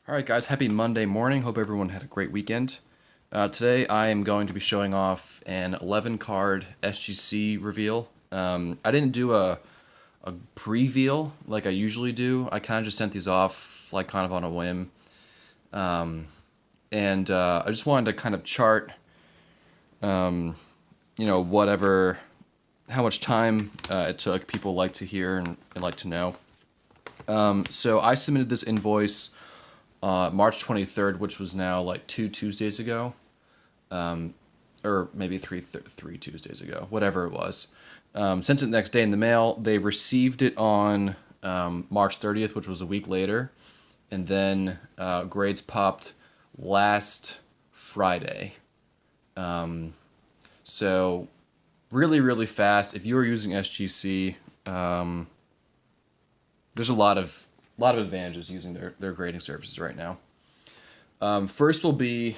Alright guys, happy Monday morning. Hope everyone had a great weekend. Today I am going to be showing off an 11 card SGC reveal. I didn't do a pre-veal like I usually do. I kind of just sent these off like kind of on a whim. I just wanted to kind of chart, whatever, how much time it took. People like to hear and like to know. So I submitted this invoice March 23rd, which was now like 2 Tuesdays ago, or maybe three Tuesdays ago, whatever it was. Sent it the next day in the mail. They received it on March 30th, which was a week later, and then grades popped last Friday. So really, really fast. If you are using SGC, there's a lot of advantages using their grading services right now. First will be,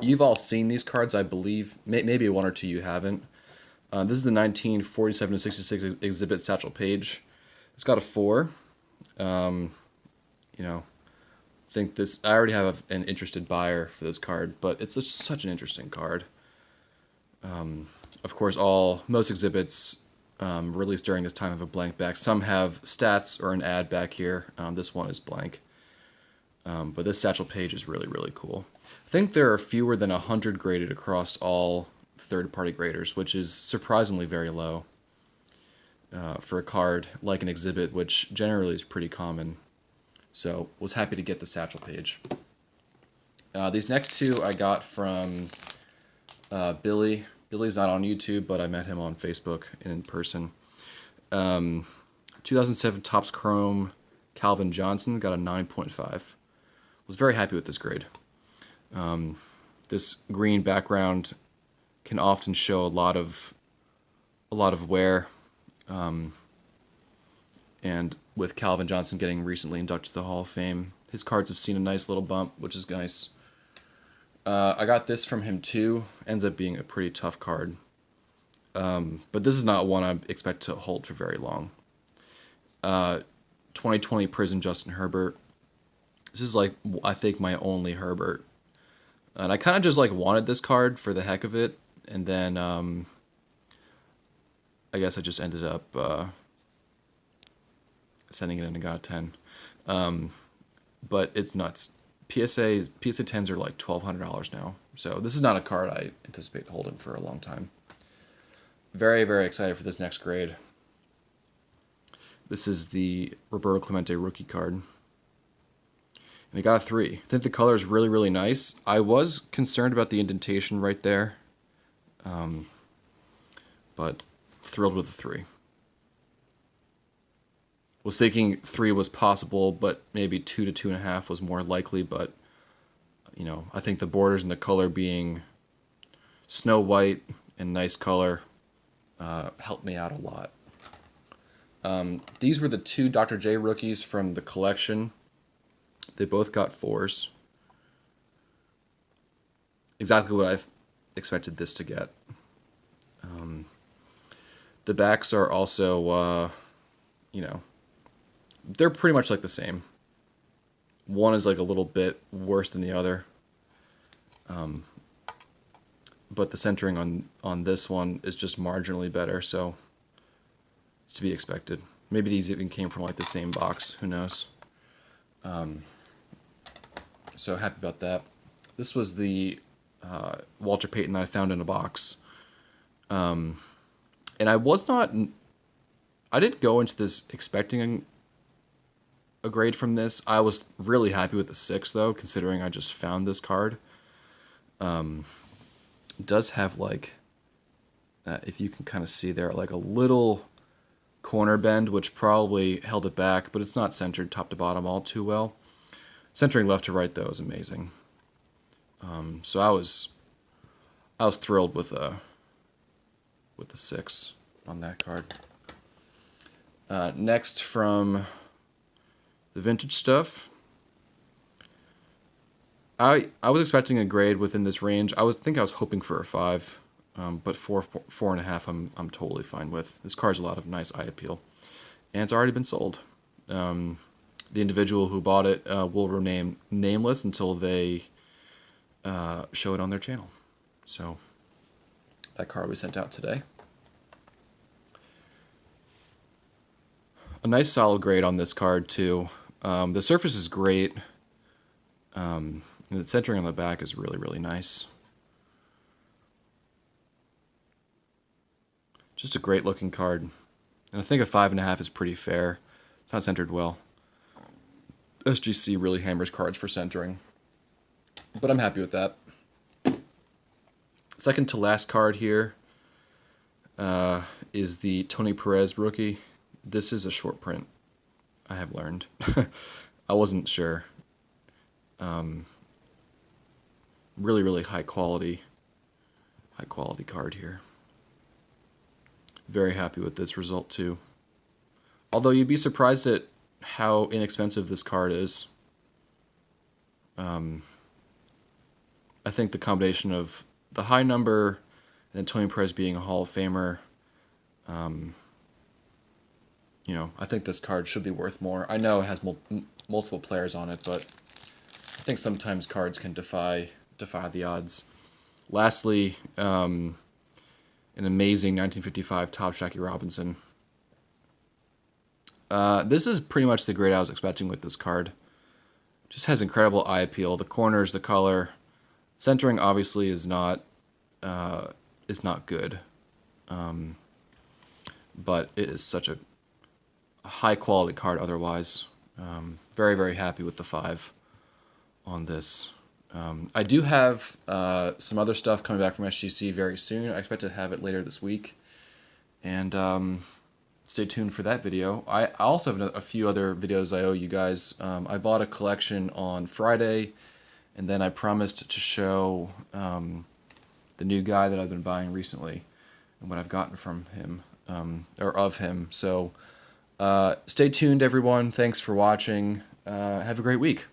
you've all seen these cards, I believe. Maybe one or two you haven't. This is the 1947-66 exhibit Satchel Page. It's got a 4. Think this. I already have an interested buyer for this card, but it's just such an interesting card. Of course, most exhibits released during this time have a blank back. Some have stats or an ad back here. This one is blank. But this Satchel Page is really, really cool. I think there are fewer than 100 graded across all third-party graders, which is surprisingly very low for a card like an exhibit, which generally is pretty common. So was happy to get the Satchel Page. These next two I got from Billy. Billy's not on YouTube, but I met him on Facebook and in person. 2007 Topps Chrome Calvin Johnson got a 9.5. Was very happy with this grade. This green background can often show a lot of wear, and with Calvin Johnson getting recently inducted to the Hall of Fame, his cards have seen a nice little bump, which is nice. I got this from him too. Ends up being a pretty tough card. But this is not one I expect to hold for very long. 2020 Prism Justin Herbert. This is like, I think, my only Herbert. And I kind of just like wanted this card for the heck of it. And then I guess I just ended up sending it in and got a 10. But it's nuts. PSA 10s are like $1,200 now. So this is not a card I anticipate holding for a long time. Very, very excited for this next grade. This is the Roberto Clemente rookie card. And it got a 3. I think the color is really, really nice. I was concerned about the indentation right there. But thrilled with the 3. Was thinking 3 was possible, but maybe 2 to 2.5 was more likely. But I think the borders and the color being snow white and nice color helped me out a lot. These were the 2 Dr. J rookies from the collection. They both got 4s. Exactly what I expected this to get. The backs are also, they're pretty much like the same. One is like a little bit worse than the other. But the centering on this one is just marginally better, so it's to be expected. Maybe these even came from like the same box, who knows. So happy about that. This was the Walter Payton that I found in a box. And I didn't go into this expecting a grade from this. I was really happy with the 6 though, considering I just found this card. It does have like, if you can kind of see there, like a little corner bend, which probably held it back, but it's not centered top to bottom all too well. Centering left to right though is amazing. So I was thrilled with the 6 on that card. Next from the vintage stuff, I was expecting a grade within this range. I was hoping for a 5, but 4.5 I'm totally fine with. This card's a lot of nice eye appeal, and it's already been sold. The individual who bought it will remain nameless until they show it on their channel. So that card was sent out today. A nice solid grade on this card too. The surface is great. And the centering on the back is really, really nice. Just a great looking card. And I think a 5.5 is pretty fair. It's not centered well. SGC really hammers cards for centering. But I'm happy with that. Second to last card here is the Tony Perez rookie. This is a short print, I have learned. I wasn't sure. Really, really high quality card here. Very happy with this result too. Although you'd be surprised at how inexpensive this card is. I think the combination of the high number and Tony Perez being a Hall of Famer, you know, I think this card should be worth more. I know it has multiple players on it, but I think sometimes cards can defy the odds. Lastly, an amazing 1955 Topps Jackie Robinson. This is pretty much the grade I was expecting with this card. Just has incredible eye appeal. The corners, the color, centering obviously is not good, but it is such a high quality card otherwise. Very, very happy with the 5 on this. I do have some other stuff coming back from SGC very soon. I expect to have it later this week, and stay tuned for that video. I also have a few other videos I owe you guys. I bought a collection on Friday, and then I promised to show the new guy that I've been buying recently and what I've gotten from him, or of him. So stay tuned, everyone. Thanks for watching. Have a great week.